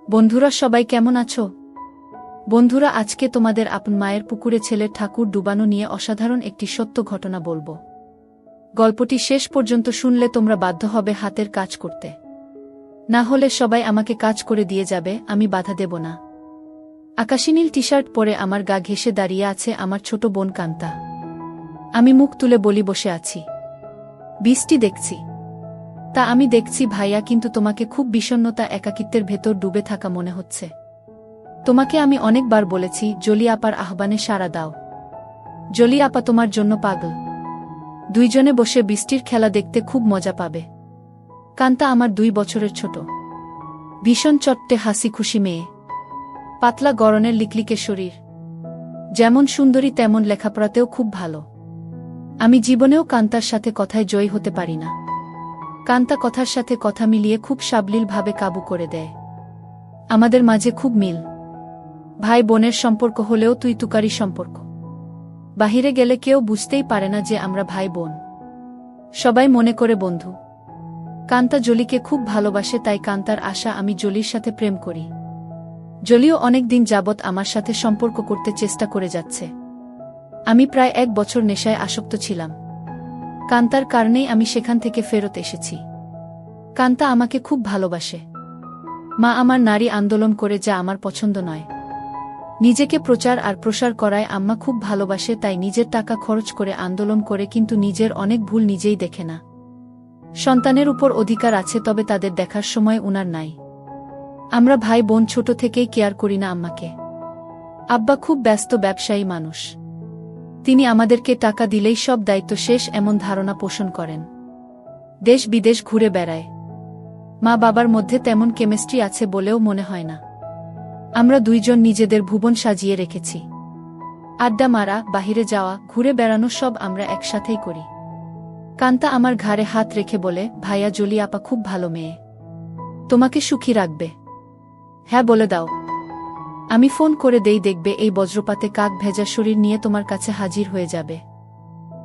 বন্ধুরা সবাই কেমন আছো? বন্ধুরা আজকে তোমাদের আপন মায়ের পুকুরে ছেলের ঠাকুর ডুবানো নিয়ে অসাধারণ একটি সত্য ঘটনা বলবো। গল্পটি শেষ পর্যন্ত শুনলে তোমরা বাধ্য হবে হাতের কাজ করতে। না হলে সবাই আমাকে কাজ করে দিয়ে যাবে, আমি বাধা দেব না। আকাশী নীল টি-শার্ট পরে আমার গা ঘেঁষে দাঁড়িয়ে আছে আমার ছোট বোন কান্তা। আমি মুখ তুলে বলি বসে আছি, বৃষ্টি দেখছি। তা আমি দেখছি ভাইয়া, কিন্তু তোমাকে খুব বিষণ্ণতা একাকিত্বের ভেতর ডুবে থাকা মনে হচ্ছে। তোমাকে আমি অনেকবার বলেছি জলি আপার আহ্বানে সাড়া দাও। জলি আপা তোমার জন্য পাগল। দুইজনে বসে বৃষ্টির খেলা দেখতে খুব মজা পাবে। কান্তা আমার 2 বছরের ছোট, ভীষণ চট্টে হাসি খুশি মেয়ে, পাতলা গড়নের লিকলিকে শরীর, যেমন সুন্দরী তেমন লেখাপড়াতেও খুব ভালো। আমি জীবনেও কান্তার সাথে কথায় জয়ী হতে পারি না। কান্তা কথার সাথে কথা মিলিয়ে খুব সাবলীলভাবে কাবু করে দেয়। আমাদের মাঝে খুব মিল, ভাই বোনের সম্পর্ক হলেও তুই তুকারি সম্পর্ক। বাহিরে গেলে কেউ বুঝতেই পারে না যে আমরা ভাই বোন, সবাই মনে করে বন্ধু। কান্তা জলিকে খুব ভালোবাসে, তাই কান্তার আশা আমি জলির সাথে প্রেম করি। জলিও অনেক দিন যাবৎ আমার সাথে সম্পর্ক করতে চেষ্টা করে যাচ্ছে। আমি প্রায় 1 বছর নেশায় আসক্ত ছিলাম। কান্তার কারণেই আমি সেখান থেকে ফেরত এসেছি। কান্তা আমাকে খুব ভালোবাসে। মা আমার নারী আন্দোলন করে, যা আমার পছন্দ নয়। নিজেকে প্রচার আর প্রসার করায় আম্মা খুব ভালোবাসে, তাই নিজের টাকা খরচ করে আন্দোলন করে, কিন্তু নিজের অনেক ভুল নিজেই দেখে না। সন্তানের উপর অধিকার আছে, তবে তাদের দেখার সময় উনার নাই। আমরা ভাই বোন ছোট থেকেই কেয়ার করি না আম্মাকে। আব্বা খুব ব্যস্ত ব্যবসায়ী মানুষ। তিনি আমাদেরকে টাকা দিলেই সব দায়িত্ব শেষ, এমন ধারণা পোষণ করেন। দেশ বিদেশ ঘুরে বেড়ায়। মা বাবার মধ্যে তেমন কেমিস্ট্রি আছে বলেও মনে হয় না। আমরা দুইজন নিজেদের ভুবন সাজিয়ে রেখেছি। আড্ডা মারা, বাহিরে যাওয়া, ঘুরে বেড়ানো সব আমরা একসাথেই করি। কান্তা আমার ঘাড়ে হাত রেখে বলে, ভাইয়া জলি আপা খুব ভালো মেয়ে, তোমাকে সুখী রাখবে। হ্যাঁ বলে দাও। আমি ফোন করে দেই, দেখবে এই বজ্রপাতে কাক ভেজা শরীর নিয়ে তোমার কাছে হাজির হয়ে যাবে।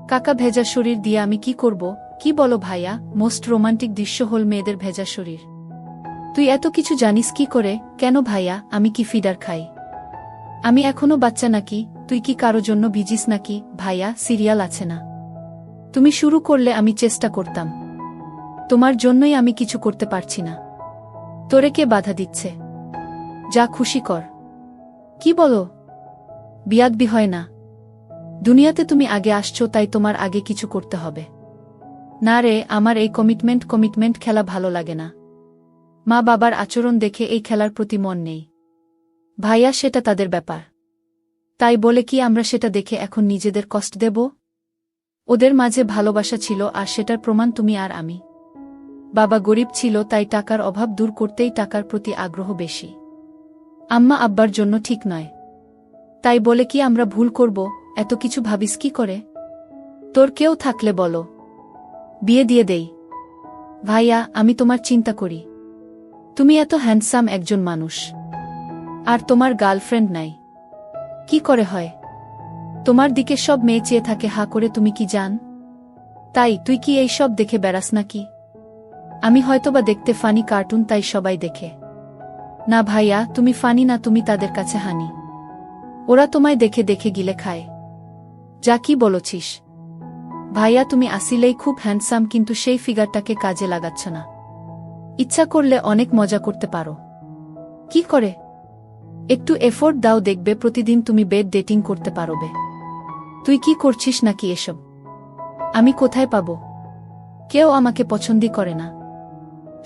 কাকা ভেজা শরীর দিয়ে আমি কি করব? কি বলো ভাইয়া? মোস্ট রোমান্টিক দৃশ্য হল মেয়েদের ভেজা শরীর। তুই এত কিছু জানিস কি করে? কেন ভাইয়া, আমি কি ফিডার খাই? আমি এখনো বাচ্চা নাকি? তুই কি কারো জন্য ভিজিস নাকি? ভাইয়া, সিরিয়াল আছে না? তুমি শুরু করলে আমি চেষ্টা করতাম। তোমার জন্যই আমি কিছু করতে পারছি না। তোরে কে বাধা দিচ্ছে? যা খুশি কর। কি বলো? বিয়াদবি হয় না। দুনিয়াতে তুমি আগে আসছো, তাই তোমার আগে কিছু করতে হবে। না রে, আমার এই কমিটমেন্ট খেলা ভালো লাগে না। মা বাবার আচরণ দেখে এই খেলার প্রতি মন নেই। ভাইয়া, সেটা তাদের ব্যাপার। তাই বলে কি আমরা সেটা দেখে এখন নিজেদের কষ্ট দেব? ওদের মাঝে ভালোবাসা ছিল, আর সেটার প্রমাণ তুমি আর আমি। বাবা গরিব ছিল, তাই টাকার অভাব দূর করতেই টাকার প্রতি আগ্রহ বেশি। আম্মা আব্বার জন্য ঠিক নয়। তাই বলে কি আমরা ভুল করব? এত কিছু ভাবিস কি করে? তোর কেউ থাকলে বলো, বিয়ে দিয়ে দেই। ভাইয়া, আমি তোমার চিন্তা করি। তুমি এত হ্যান্ডসাম একজন মানুষ, আর তোমার গার্লফ্রেন্ড নাই। কি করে হয়? তোমার দিকে সব মেয়ে চেয়ে থাকে হা করে, তুমি কি জান? তাই তুই কি এই সব দেখে বেড়াস নাকি? আমি হয়তোবা দেখতে ফানি কার্টুন, তাই সবাই দেখে। না ভাইয়া, তুমি ফানি না, তুমি তাদের কাছে হানি। ওরা তোমায় দেখে দেখে গিলে খায়। যা কি বলছিস? ভাইয়া, তুমি আসিলেই খুব হ্যান্ডসাম, কিন্তু সেই ফিগারটাকে কাজে লাগাচ্ছ না। ইচ্ছা করলে অনেক মজা করতে পারো। কি করে? একটু এফোর্ট দাও, দেখবে প্রতিদিন তুমি বেড ডেটিং করতে পারবে। তুই কি করছিস নাকি এসব? আমি কোথায় পাবো? কেউ আমাকে পছন্দই করে না।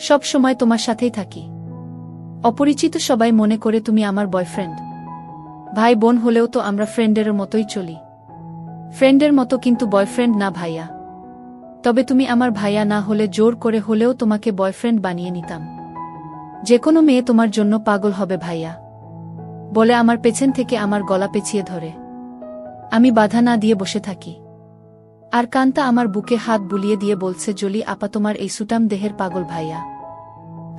সব সময় তোমার সাথেই থাকি। অপরিচিত সবাই মনে করে তুমি আমার বয়ফ্রেন্ড। ভাই বোন হলেও তো আমরা ফ্রেন্ডের মতোই চলি। ফ্রেন্ডের মতো, কিন্তু বয়ফ্রেন্ড না ভাইয়া। তবে তুমি আমার ভাইয়া না হলে জোর করে হলেও তোমাকে বয়ফ্রেন্ড বানিয়ে নিতাম। যে কোনো মেয়ে তোমার জন্য পাগল হবে ভাইয়া, বলে আমার পেছন থেকে আমার গলা পেঁচিয়ে ধরে। আমি বাধা না দিয়ে বসে থাকি। আর কান্তা আমার বুকে হাত বুলিয়ে দিয়ে বলছে, জলি আপা তোমার এই সুটাম দেহের পাগল ভাইয়া।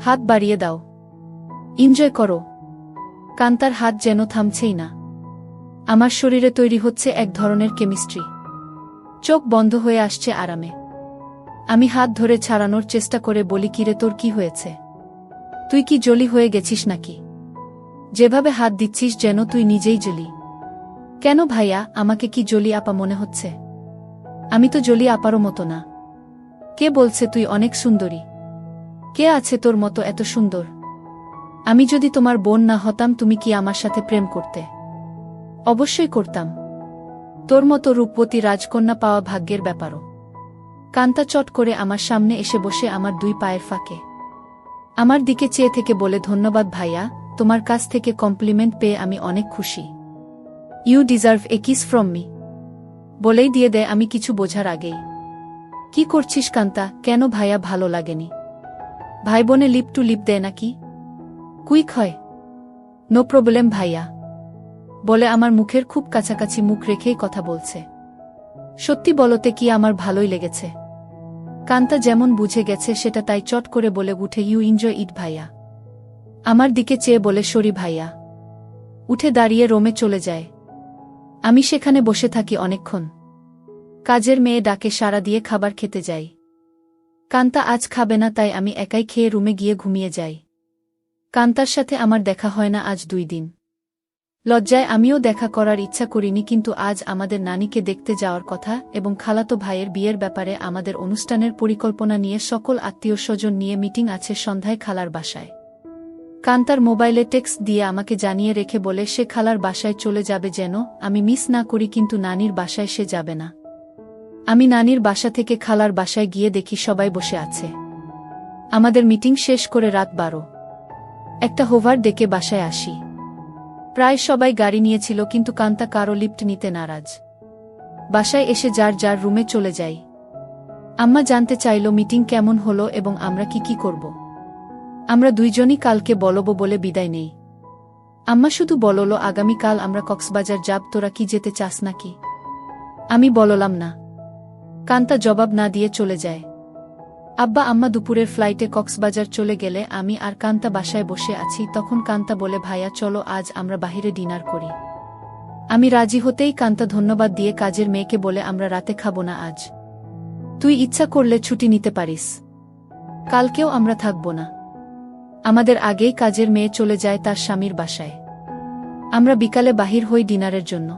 হাত বাড়িয়ে দাও, এনজয় করো। কান্তার হাত যেন থামছেই না। আমার শরীরে তৈরি হচ্ছে এক ধরনের কেমিস্ট্রি। চোখ বন্ধ হয়ে আসছে আরামে। আমি হাত ধরে ছাড়ানোর চেষ্টা করে বলি, কিরে তোর কি হয়েছে? তুই কি জলি হয়ে গেছিস নাকি? যেভাবে হাত দিচ্ছিস যেন তুই নিজেই জলি। কেন ভাইয়া, আমাকে কি জলি আপা মনে হচ্ছে? আমি তো জলি আপারও মতো না। কে বলছে তুই অনেক সুন্দরী? কে আছে তোর মতো এত সুন্দর? আমি যদি তোমার বোন না হতাম তুমি কি আমার সাথে প্রেম করতে? অবশ্যই করতাম। তোর মতো রূপবতী রাজকন্যা পাওয়া ভাগ্যের ব্যাপারও। কান্তা চট করে আমার সামনে এসে বসে আমার দুই পায়ের ফাঁকে আমার দিকে চেয়ে থেকে বলে, ধন্যবাদ ভাইয়া, তোমার কাছ থেকে কমপ্লিমেন্ট পেয়ে আমি অনেক খুশি। You deserve a kiss from me. বলেই দিয়ে দেয় আমি কিছু বোঝার আগেই। কি করছিস কান্তা? কেন ভাইয়া ভালো লাগেনি? ভাই বোনে লিপ টু লিপ দেয় নাকি? কুইক হয়। নো প্রবলেম ভাইয়া। বলে আমার মুখের খুব কাছাকাছি মুখ রেখেই কথা বলছে। সত্যি বলতে কি আমার ভালোই লেগেছে। কান্তা যেমন বুঝে গেছে সেটা তাই চট করে বলে উঠে, ইউ এনজয় ইট ভাইয়া। আমার দিকে চেয়ে বলে, সরি ভাইয়া। উঠে দাঁড়িয়ে রোমে চলে যায়। আমি সেখানে বসে থাকি অনেকক্ষণ। কাজের মেয়ে ডাকে সাড়া দিয়ে খাবার খেতে যাই। কান্তা আজ খাবে না তাই আমি একাই খেয়ে রুমে গিয়ে ঘুমিয়ে যাই। কান্তার সাথে আমার দেখা হয় না আজ 2 দিন। লজ্জায় আমিও দেখা করার ইচ্ছা করিনি, কিন্তু আজ আমাদের নানিকে দেখতে যাওয়ার কথা এবং খালাতো ভাইয়ের বিয়ের ব্যাপারে আমাদের অনুষ্ঠানের পরিকল্পনা নিয়ে সকল আত্মীয়স্বজন নিয়ে মিটিং আছে সন্ধ্যায় খালার বাসায়। কান্তার মোবাইলে টেক্সট দিয়ে আমাকে জানিয়ে রেখে বলে সে খালার বাসায় চলে যাবে যেন আমি মিস না করি, কিন্তু নানির বাসায় সে যাবে না। আমি নানির বাসা থেকে খালার বাসায় গিয়ে দেখি সবাই বসে আছে। আমাদের মিটিং শেষ করে রাত 12। একটা হোভার ডেকে বাসায় আসি। প্রায় সবাই গাড়ি নিয়েছিল, কিন্তু কান্তা কারো লিফট নিতে নারাজ। বাসায় এসে যার যার রুমে চলে যাই। আম্মা জানতে চাইল মিটিং কেমন হলো এবং আমরা কি করব। আমরা দুইজনই কালকে বলবো বলে বিদায় নেই। আম্মা শুধু বলল, আগামীকাল আমরা কক্সবাজার যাব, তোরা কি যেতে চাস নাকি? আমি বললাম না। কান্তা জবাব না দিয়ে চলে যায়। আব্বা আম্মা দুপুরের ফ্লাইটে কক্সবাজার চলে গেলে আমি আর কান্তা বাসায় বসে আছি। তখন কান্তা বলে, ভাইয়া চলো আজ আমরা বাহিরে ডিনার করি। আমি রাজি হতেই কান্তা ধন্যবাদ দিয়ে কাজের মেয়েকে বলে, আমরা রাতে খাবো না আজ। তুই ইচ্ছা করলে ছুটি নিতে পারিস। কালকেও আমরা থাকব না। আমাদের আগেই কাজের মেয়ে চলে যায় তার স্বামীর বাসায়। আমরা বিকালে বাহির হই ডিনারের জন্য।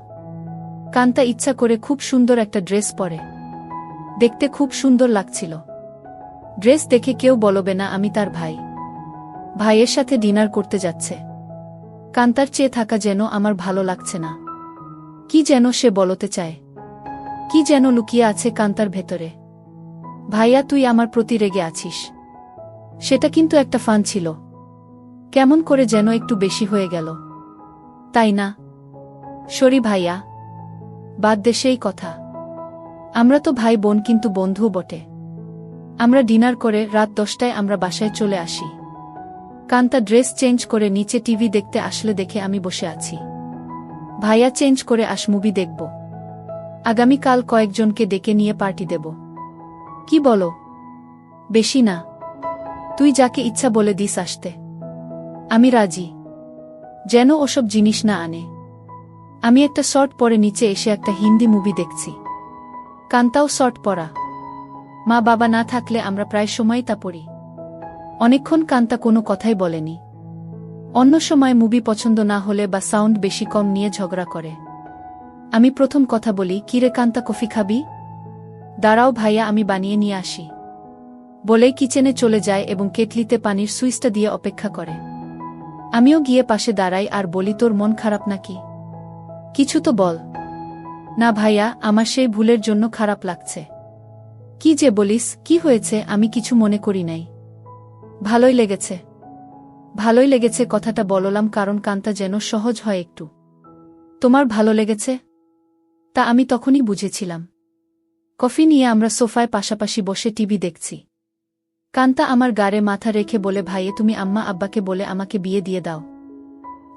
কান্তা ইচ্ছা করে খুব সুন্দর একটা ড্রেস পরে। দেখতে খুব সুন্দর লাগছিল। ড্রেস দেখে কেউ বলবে না আমি তার ভাই। ভাইয়ের সাথে ডিনার করতে যাচ্ছে। কান্তার চেয়ে থাকা যেন আমার ভালো লাগছে না। কি যেন সে বলতে চায়। কি যেন লুকিয়ে আছে কান্তার ভেতরে। ভাইয়া তুই আমার প্রতি রেগে আছিস। সেটা কিন্তু একটা ফান ছিল। কেমন করে যেন একটু বেশি হয়ে গেল, তাই না? সরি ভাইয়া, বাদ দে সেই কথা। আমরা তো ভাই বোন, কিন্তু বন্ধুও বটে। আমরা ডিনার করে রাত 10টায় আমরা বাসায় চলে আসি। কান্তা ড্রেস চেঞ্জ করে নিচে টিভি দেখতে আসলে দেখে আমি বসে আছি। ভাইয়া চেঞ্জ করে আস, মুভি দেখব। আগামীকাল কয়েকজনকে ডেকে নিয়ে পার্টি দেব। কি বলো? বেশি না, তুই যাকে ইচ্ছা বলে দিস আসতে। আমি রাজি। যেন ওসব জিনিস না আনে। আমি একটা শর্ট পরে নিচে এসে একটা হিন্দি মুভি দেখছি। কান্তাও শর্ট পরা। মা বাবা না থাকলে আমরা প্রায় সময় তা পড়ি। অনেকক্ষণ কান্তা কোনো কথাই বলেনি। অন্য সময় মুভি পছন্দ না হলে বা সাউন্ড বেশি কম নিয়ে ঝগড়া করে। আমি প্রথম কথা বলি, কিরে কান্তা কফি খাবি? দাঁড়াও ভাইয়া, আমি বানিয়ে নিয়ে আসি। বলেই কিচেনে চলে যায় এবং কেটলিতে পানির সুইচটা দিয়ে অপেক্ষা করে। আমিও গিয়ে পাশে দাঁড়াই আর বলি, তোর মন খারাপ নাকি? কিছু তো বল। না ভাইয়া, আমার সেই ভুলের জন্য খারাপ লাগছে। কি যে বলিস, কি হয়েছে? আমি কিছু মনে করি নাই। ভালোই লেগেছে। ভালোই লেগেছে কথাটা বললাম কারণ কান্তা যেন সহজ হয় একটু। তোমার ভালো লেগেছে? তা আমি তখনই বুঝেছিলাম। কফি নিয়ে আমরা সোফায় পাশাপাশি বসে টিভি দেখছি। কান্তা আমার গাড়ে মাথা রেখে বলে, ভাইয়ে তুমি আম্মা আব্বাকে বলে আমাকে বিয়ে দিয়ে দাও।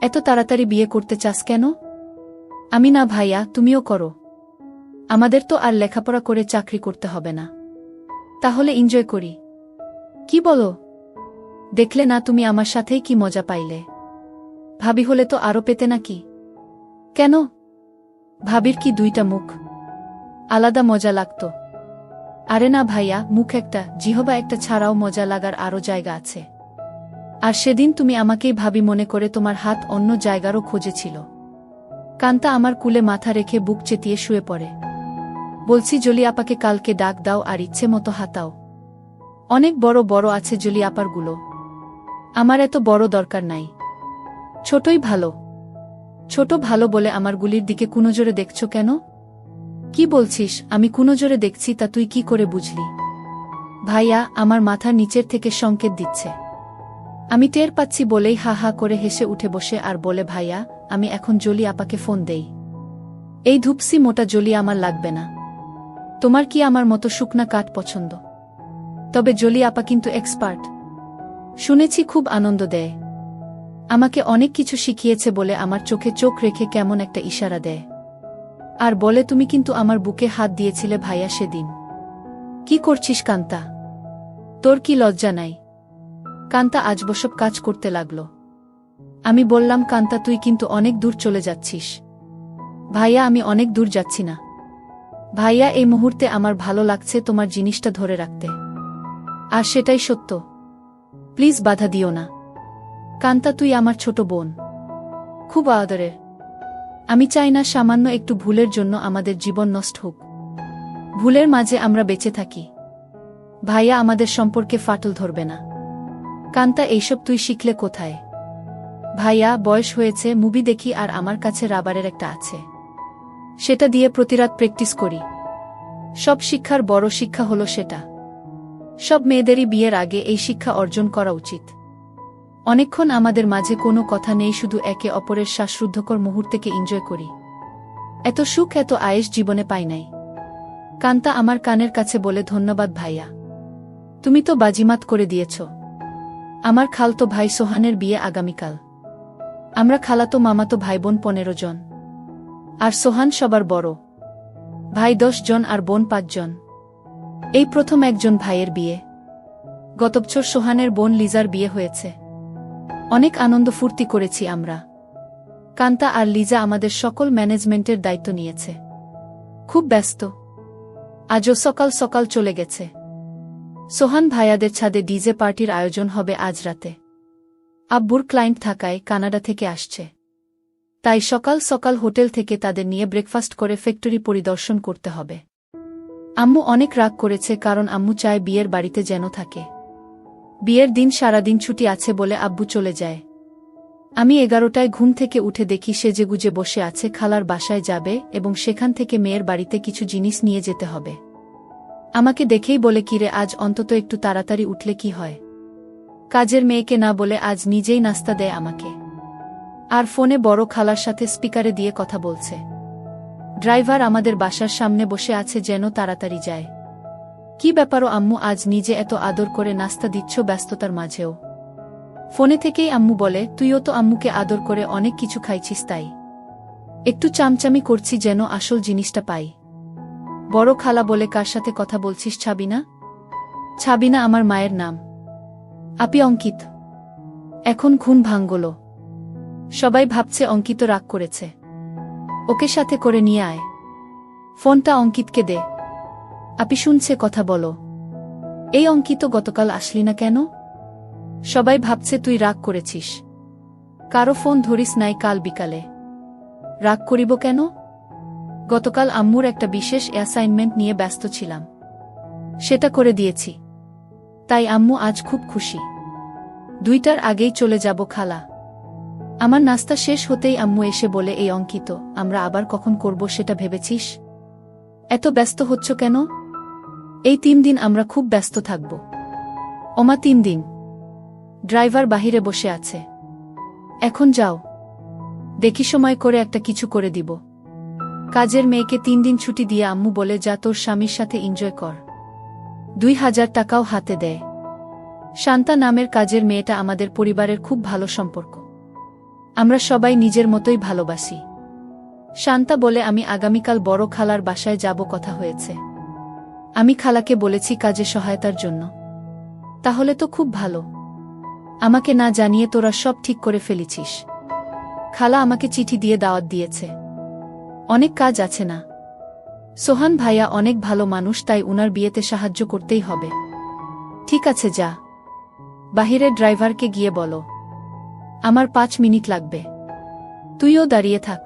এত তাড়াতাড়ি বিয়ে করতে চাস কেন? আমি না ভাইয়া, তুমিও করো। আমাদের তো আর লেখাপড়া করে চাকরি করতে হবে না। তাহলে এনজয় করি। কি বলো? দেখলে না তুমি আমার সাথেই কি মজা পাইলে। ভাবি হলে তো আরো পেতে নাকি? কেন? ভাবির কি 2টা মুখ? আলাদা মজা লাগতো। আরে না ভাইয়া, মুখ একটা, জিহবা একটা ছাড়াও মজা লাগার আরো জায়গা আছে। আর সেদিন তুমি আমাকেই ভাবি মনে করে তোমার হাত অন্য জায়গারও খোঁজেছিল। কান্তা আমার কুলে মাথা রেখে বুক চেতিয়ে শুয়ে পড়ে। বলছি জলি আপাকে কালকে ডাক দাও আর ইচ্ছে মতো হাতাও। অনেক বড় বড় আছে জলি আপারগুলো, আমার এত বড় দরকার নাই, ছোটই ভালো। ছোট ভালো বলে আমার গুলির দিকে কুনজরে দেখছ কেন? কি বলছিস? আমি কুনজরে দেখছি তা তুই কি করে বুঝলি? ভাইয়া আমার মাথার নিচের থেকে সংকেত দিচ্ছে। আমি টের পাচ্ছি বলেই হা হা করে হেসে উঠে বসে আর বলে, ভাইয়া আমি এখন জলি আপাকে ফোন দেই। এই ধূপসি মোটা জলি আমার লাগবে না। তোমার কি আমার মতো শুকনা কাঠ পছন্দ? তবে জলি আপা কিন্তু এক্সপার্ট, শুনেছি খুব আনন্দ দেয়। আমাকে অনেক কিছু শিখিয়েছে বলে আমার চোখে চোখ রেখে কেমন একটা ইশারা দেয় আর বলে, তুমি কিন্তু আমার বুকে হাত দিয়েছিলে ভাইয়া সেদিন। কি করছিস কান্তা? তোর কি লজ্জা নাই? কান্তা আজবসব কাজ করতে লাগল। আমি বললাম, কান্তা তুই কিন্তু অনেক দূর চলে যাচ্ছিস। ভাইয়া আমি অনেক দূর যাচ্ছি না ভাইয়া, এই মুহূর্তে আমার ভালো লাগছে তোমার জিনিসটা ধরে রাখতে, আর সেটাই সত্য। প্লিজ বাধা দিও না। কান্তা তুই আমার ছোট বোন, খুব আদরের। আমি চাই না সামান্য একটু ভুলের জন্য আমাদের জীবন নষ্ট হোক। ভুলের মাঝে আমরা বেঁচে থাকি। ভাইয়া আমাদের সম্পর্কে ফাটল ধরবে না। কান্তা এইসব তুই শিখলে কোথায়? ভাইয়া বয়স হয়েছে, মুভি দেখি আর আমার কাছে রাবারের একটা আছে, সেটা দিয়ে প্রতিরাত প্র্যাকটিস করি। সব শিক্ষার বড় শিক্ষা হলো সেটা। সব মেয়েদেরই বিয়ের আগে এই শিক্ষা অর্জন করা উচিত। অনেকক্ষণ আমাদের মাঝে কোনো কথা নেই, শুধু একে অপরের শ্বাসরুদ্ধকর মুহূর্তকে এনজয় করি। এত সুখ এত আয়েশ জীবনে পাই নাই। কান্তা আমার কানের কাছে বলে, ধন্যবাদ ভাইয়া, তুমি তো বাজিমাত করে দিয়েছ। আমার খালতো ভাই সোহানের বিয়ে আগামীকাল। আমরা খালাতো মামাতো ভাইবোন 15 জন, আর সোহান সবার বড়। ভাই 10 জন আর বোন 5 জন। এই প্রথম একজন ভাইয়ের বিয়ে। গত বছর সোহানের বোন লিজার বিয়ে হয়েছে। অনেক আনন্দ ফুর্তি করেছি আমরা। কান্তা আর লিজা আমাদের সকল ম্যানেজমেন্টের দায়িত্ব নিয়েছে। খুব ব্যস্ত। আজও সকাল সকাল চলে গেছে। সোহান ভাইয়াদের ছাদে ডিজে পার্টির আয়োজন হবে আজ রাতে। আব্বুর ক্লায়েন্ট থাকায় কানাডা থেকে আসছে, তাই সকাল সকাল হোটেল থেকে তাদের নিয়ে ব্রেকফাস্ট করে ফ্যাক্টরি পরিদর্শন করতে হবে। আম্মু অনেক রাগ করেছে, কারণ আম্মু চায় বিয়ের বাড়িতে যেন থাকে। বিয়ের দিন সারাদিন ছুটি আছে বলে আব্বু চলে যায়। আমি 11টায় ঘুম থেকে উঠে দেখি সেজেগুজে বসে আছে, খালার বাসায় যাবে এবং সেখান থেকে মেয়ের বাড়িতে কিছু জিনিস নিয়ে যেতে হবে। আমাকে দেখেই বলে, কিরে আজ অন্তত একটু তাড়াতাড়ি উঠলে কি হয়? কাজের মেয়েকে না বলে আজ নিজেই নাস্তা দেয় আমাকে। আর ফোনে বড় খালার সাথে স্পিকারে দিয়ে কথা বলছে। ড্রাইভার আমাদের বাসার সামনে বসে আছে, যেন তাড়াতাড়ি যায়। কি ব্যাপারও আম্মু, আজ নিজে এত আদর করে নাস্তা দিচ্ছ ব্যস্ততার মাঝেও? ফোনে থেকেই আম্মু বলে, তুইও তো আম্মুকে আদর করে অনেক কিছু খাইছিস, তাই একটু চামচামি করছি যেন আসল জিনিসটা পাই। বড় খালা বলে, কার সাথে কথা বলছিস? ছাবিনা? ছাবিনা আমার মায়ের নাম। আপি অঙ্কিত। এখন ঘুম ভাঙল। সবাই ভাবছে অঙ্কিত রাগ করেছে। ওকে সাথে করে নিয়ে আয়। ফোনটা অঙ্কিতকে দে। আপি শুনছে, কথা বলো। এই অঙ্কিত, গতকাল আসলি না কেন? সবাই ভাবছে তুই রাগ করেছিস। কারো ফোন ধরিস নাই কাল বিকালে? রাগ করিব কেন? গতকাল আম্মুর একটা বিশেষ অ্যাসাইনমেন্ট নিয়ে ব্যস্ত ছিলাম, সেটা করে দিয়েছি। তাই আম্মু আজ খুব খুশি। 2টার আগেই চলে যাব খালা। আমার নাস্তা শেষ হতেই আম্মু এসে বলে, এই অঙ্কিত, আমরা আবার কখন করব সেটা ভেবেছিস? এত ব্যস্ত হচ্ছ কেন? এই 3 দিন আমরা খুব ব্যস্ত থাকব। ওমা 3 দিন? ড্রাইভার বাহিরে বসে আছে। এখন যাও, দেখি সময় করে একটা কিছু করে দিব। কাজের মেয়েকে 3 দিন ছুটি দিয়ে আম্মু বলে, যা তোর স্বামীর সাথে এনজয় কর। 2000 টাকাও হাতে দেয়। শান্তা নামের কাজের মেয়েটা আমাদের পরিবারের খুব ভালো সম্পর্ক। আমরা সবাই নিজের মতোই ভালোবাসি। শান্তা বলে, আমি আগামীকাল বড় খালার বাসায় যাব, কথা হয়েছে। আমি খালাকে বলেছি কাজে সহায়তার জন্য। তাহলে তো খুব ভালো। আমাকে না জানিয়ে তোরা সব ঠিক করে ফেলেছিস। খালা আমাকে চিঠি দিয়ে দাওয়াত দিয়েছে। অনেক কাজ আছে না? সোহান ভাইয়া অনেক ভালো মানুষ, তাই উনার বিয়েতে সাহায্য করতেই হবে। ঠিক আছে, যা। বাহিরে ড্রাইভারকে গিয়ে বলো আমার 5 মিনিট লাগবে। তুইও দাঁড়িয়ে থাক,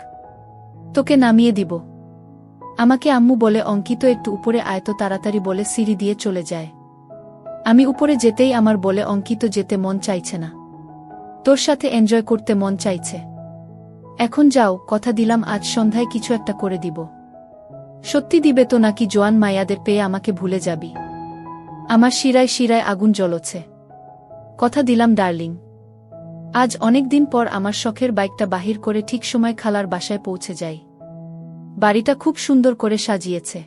তোকে নামিয়ে দিব। আমাকে আম্মু বলে অঙ্কিত একটু উপরে আয় তো তাড়াতাড়ি বলে সিঁড়ি দিয়ে চলে যায়। আমি উপরে যেতেই আমার বলে অঙ্কিত যেতে মন চাইছে না, তোর সাথে এনজয় করতে মন চাইছে। এখন যাও, কথা দিলাম আজ সন্ধ্যায় কিছু একটা করে দিব। সত্যি দিবে তো নাকি জোয়ান মায়াদের পেয়ে আমাকে ভুলে যাবি? আমার শিরায় শিরায় আগুন জ্বলছে। কথা দিলাম ডার্লিং। আজ অনেক দিন পর আমার শখের বাইকটা বাহির করে ঠিক সময় খালার বাসায় পৌঁছে যাই। বাড়িটা খুব সুন্দর করে সাজিয়েছে।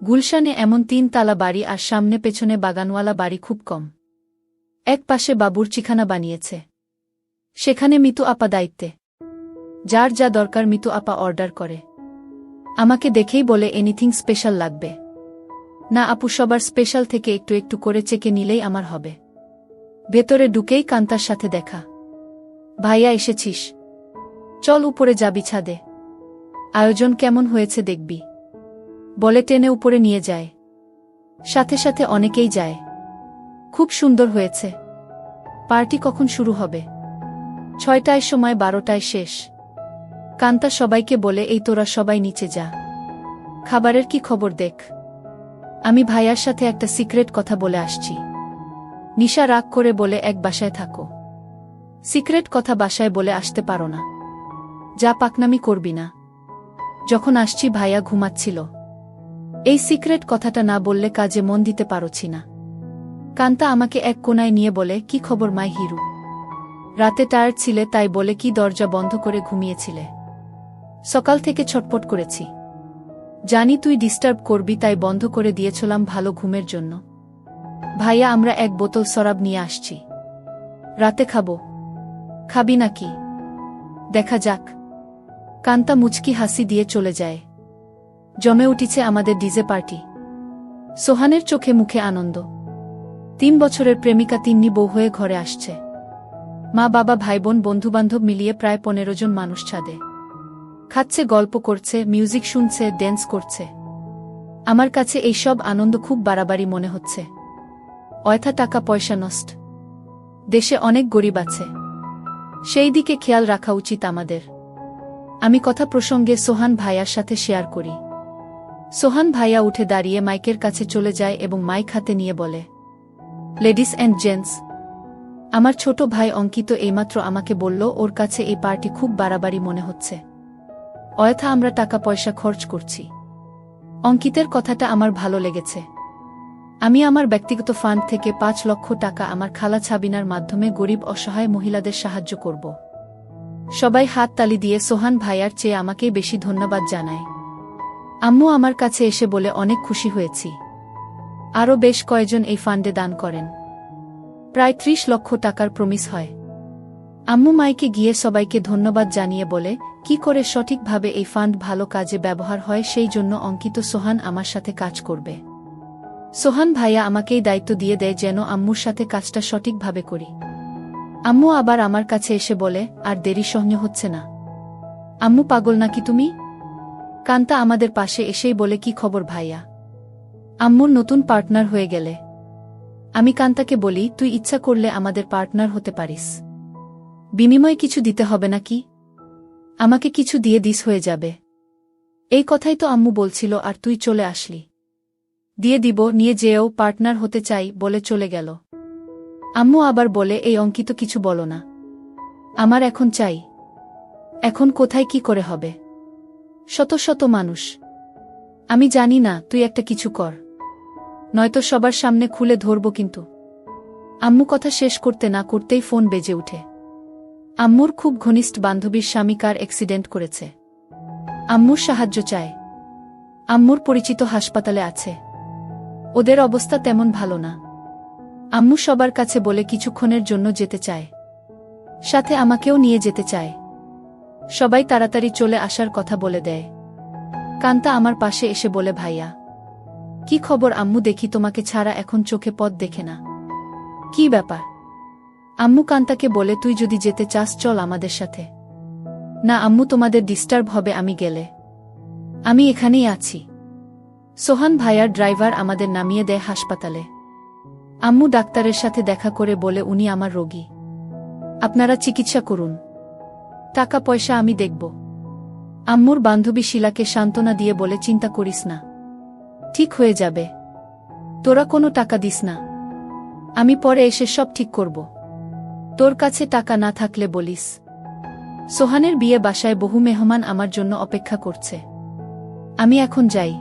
গুলশানে এমন 3 তালা বাড়ি আর সামনে পেছনে বাগানওয়ালা বাড়ি খুব কম। এক পাশে বাবুর্চিখানা বানিয়েছে, সেখানে মিতু আপা দায়িত্বে। যার যা দরকার মিতু আপা অর্ডার করে। আমাকে দেখেই বলে এনিথিং স্পেশাল লাগবে? না আপু, সবার স্পেশাল থেকে একটু একটু করে চেকে নিলেই আমার হবে। ভেতরে ঢুকেই কান্তার সাথে দেখা। ভাইয়া এসেছিস? চল উপরে যাবি ছাদে, আয়োজন কেমন হয়েছে দেখবি। বলে টেনে উপরে নিয়ে যায়। সাথে সাথে অনেকেই যায়। খুব সুন্দর হয়েছে। পার্টি কখন শুরু হবে? 6টায় সময়, 12টায় শেষ। কান্তা সবাইকে বলে এই তোরা সবাই নিচে যা, খাবারের কি খবর দেখ। আমি ভাইয়ার সাথে একটা সিক্রেট কথা বলে আসছি। নিশা রাগ করে বলে এক বাসায় থাকো, সিক্রেট কথা বাসায় বলে আসতে পারো না। যা পাকনামি করবি না। যখন আসছি ভাইয়া ঘুমাচ্ছিল। এই সিক্রেট কথাটা না বললে কাজে মন দিতে পারছি না। কান্তা আমাকে এক কোনায় নিয়ে বলে কি খবর মাই হিরু? রাতে টায়ার্ড ছিলে তাই বলে কি দরজা বন্ধ করে ঘুমিয়েছিলে? সকাল থেকে ছটপট করেছি, জানি তুই ডিস্টার্ব করবি তাই বন্ধ করে দিয়েছিলাম ভালো ঘুমের জন্য। ভাইয়া আমরা 1 বোতল শরাব নিয়ে আসছি, রাতে খাবো। খাবি নাকি? দেখা যাক। কান্তা মুচকি হাসি দিয়ে চলে যায়। জমে উঠেছে আমাদের ডিজে পার্টি। সোহানের চোখে মুখে আনন্দ। 3 বছরের প্রেমিকা তিন্নি বউ হয়ে ঘরে আসছে। মা বাবা ভাইবোন বন্ধুবান্ধব মিলিয়ে প্রায় 15 জন মানুষ ছাদে খাচ্ছে, গল্প করছে, মিউজিক শুনছে, ড্যান্স করছে। আমার কাছে এই সব আনন্দ খুব বাড়াবাড়ি মনে হচ্ছে। অয়থা টাকা পয়সা নষ্ট। দেশে অনেক গরিব আছে, সেই দিকে খেয়াল রাখা উচিত আমাদের। আমি কথা প্রসঙ্গে সোহান ভাইয়ার সাথে শেয়ার করি। সোহান ভাইয়া উঠে দাঁড়িয়ে মাইকের কাছে চলে যায় এবং মাইক হাতে নিয়ে বলে, লেডিস অ্যান্ড জেন্টস, আমার ছোট ভাই অঙ্কিত এইমাত্র আমাকে বলল ওর কাছে এই পার্টি খুব বাড়াবাড়ি মনে হচ্ছে। অয়থা আমরা টাকা পয়সা খরচ করছি। অঙ্কিতের কথাটা আমার ভালো লেগেছে। আমি আমার ব্যক্তিগত ফান্ড থেকে 5 লক্ষ টাকা আমার খালা ছাবিনার মাধ্যমে গরিব অসহায় মহিলাদের সাহায্য করব। সবাই হাত তালি দিয়ে সোহান ভাইয়ার চেয়ে আমাকেই বেশি ধন্যবাদ জানায়। আম্মু আমার কাছে এসে বলে অনেক খুশি হয়েছি। আরও বেশ কয়েকজন এই ফান্ডে দান করেন। প্রায় 30 লক্ষ টাকার প্রমিস হয়। আম্মু মাইকে গিয়ে সবাইকে ধন্যবাদ জানিয়ে বলে কি করে সঠিকভাবে এই ফান্ড ভালো কাজে ব্যবহার হয় সেই জন্য অঙ্কিত সোহান আমার সাথে কাজ করবে। সোহান ভাইয়া আমাকেই দায়িত্ব দিয়ে দেয় যেন আম্মুর সাথে কাজটা সঠিকভাবে করি। আম্মু আবার আমার কাছে এসে বলে আর দেরি সহ্য হচ্ছে না। আম্মু পাগল নাকি তুমি? কান্তা আমাদের পাশে এসেই বলে কি খবর ভাইয়া? আম্মুর নতুন পার্টনার হয়ে গেলে। আমি কান্তাকে বলি তুই ইচ্ছা করলে আমাদের পার্টনার হতে পারিস। বিনিময়ে কিছু দিতে হবে নাকি? আমাকে কিছু দিয়ে দিস হয়ে যাবে। এই কথাই তো আম্মু বলছিল আর তুই চলে আসলি। দিয়ে দিব, নিয়ে যেও, পার্টনার হতে চাই বলে চলে গেল। আম্মু আবার বলে এই অঙ্কিত কিছু বলো না, আমার এখন চাই। এখন কোথায় কি করে হবে? শত শত মানুষ। আমি জানি না, তুই একটা কিছু কর, নয়তো সবার সামনে খুলে ধরব কিন্তু। আম্মু কথা শেষ করতে না করতেই ফোন বেজে উঠে। আম্মুর খুব ঘনিষ্ঠ বান্ধবীর স্বামী কার অ্যাক্সিডেন্ট করেছে। আম্মুর সাহায্য চায়। আম্মুর পরিচিত হাসপাতালে আছে। ওদের অবস্থা তেমন ভালো না। আম্মু সবার কাছে বলে কিছুক্ষণের জন্য যেতে চায়, সাথে আমাকেও নিয়ে যেতে চায়। সবাই তাড়াতাড়ি চলে আসার কথা বলে দেয়। কান্তা আমার পাশে এসে বলে ভাইয়া কি খবর? আম্মু দেখি তোমাকে ছাড়া এখন চোখে পথ দেখে না। কি ব্যাপার? আম্মু কান্তাকে বলে তুই যদি যেতে চাস চল আমাদের সাথে। না আম্মু, তোমাদের ডিস্টার্ব হবে আমি গেলে। আমি এখানেই আছি। সোহান ভাইয়ার ড্রাইভার আমাদের নামিয়ে দেয় হাসপাতালে। আম্মু ডাক্তারের সাথে দেখা করে বলে উনি আমার রোগী। আপনারা চিকিৎসা করুন, টাকা পয়সা আমি দেখব। আম্মুর বান্ধবী শিলাকে সান্ত্বনা দিয়ে বলে চিন্তা করিস না, ঠিক হয়ে যাবে, তোরা কোনো টাকা দিস না, আমি পরে এসে সব ঠিক করব। তোর কাছে টাকা না থাকলে বলিস। সোহানের বিয়ে বাসায় বহু মেহমান আমার জন্য অপেক্ষা করছে, আমি এখন যাই।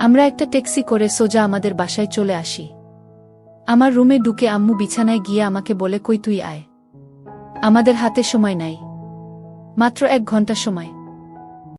আমরা একটা ট্যাক্সি করে সোজা আমাদের বাসায় চলে আসি। আমার রুমে ঢুকে আম্মু বিছানায় গিয়ে আমাকে বলে, কই তুই আয়, আমাদের হাতে সময় নাই, মাত্র 1 ঘন্টা সময়।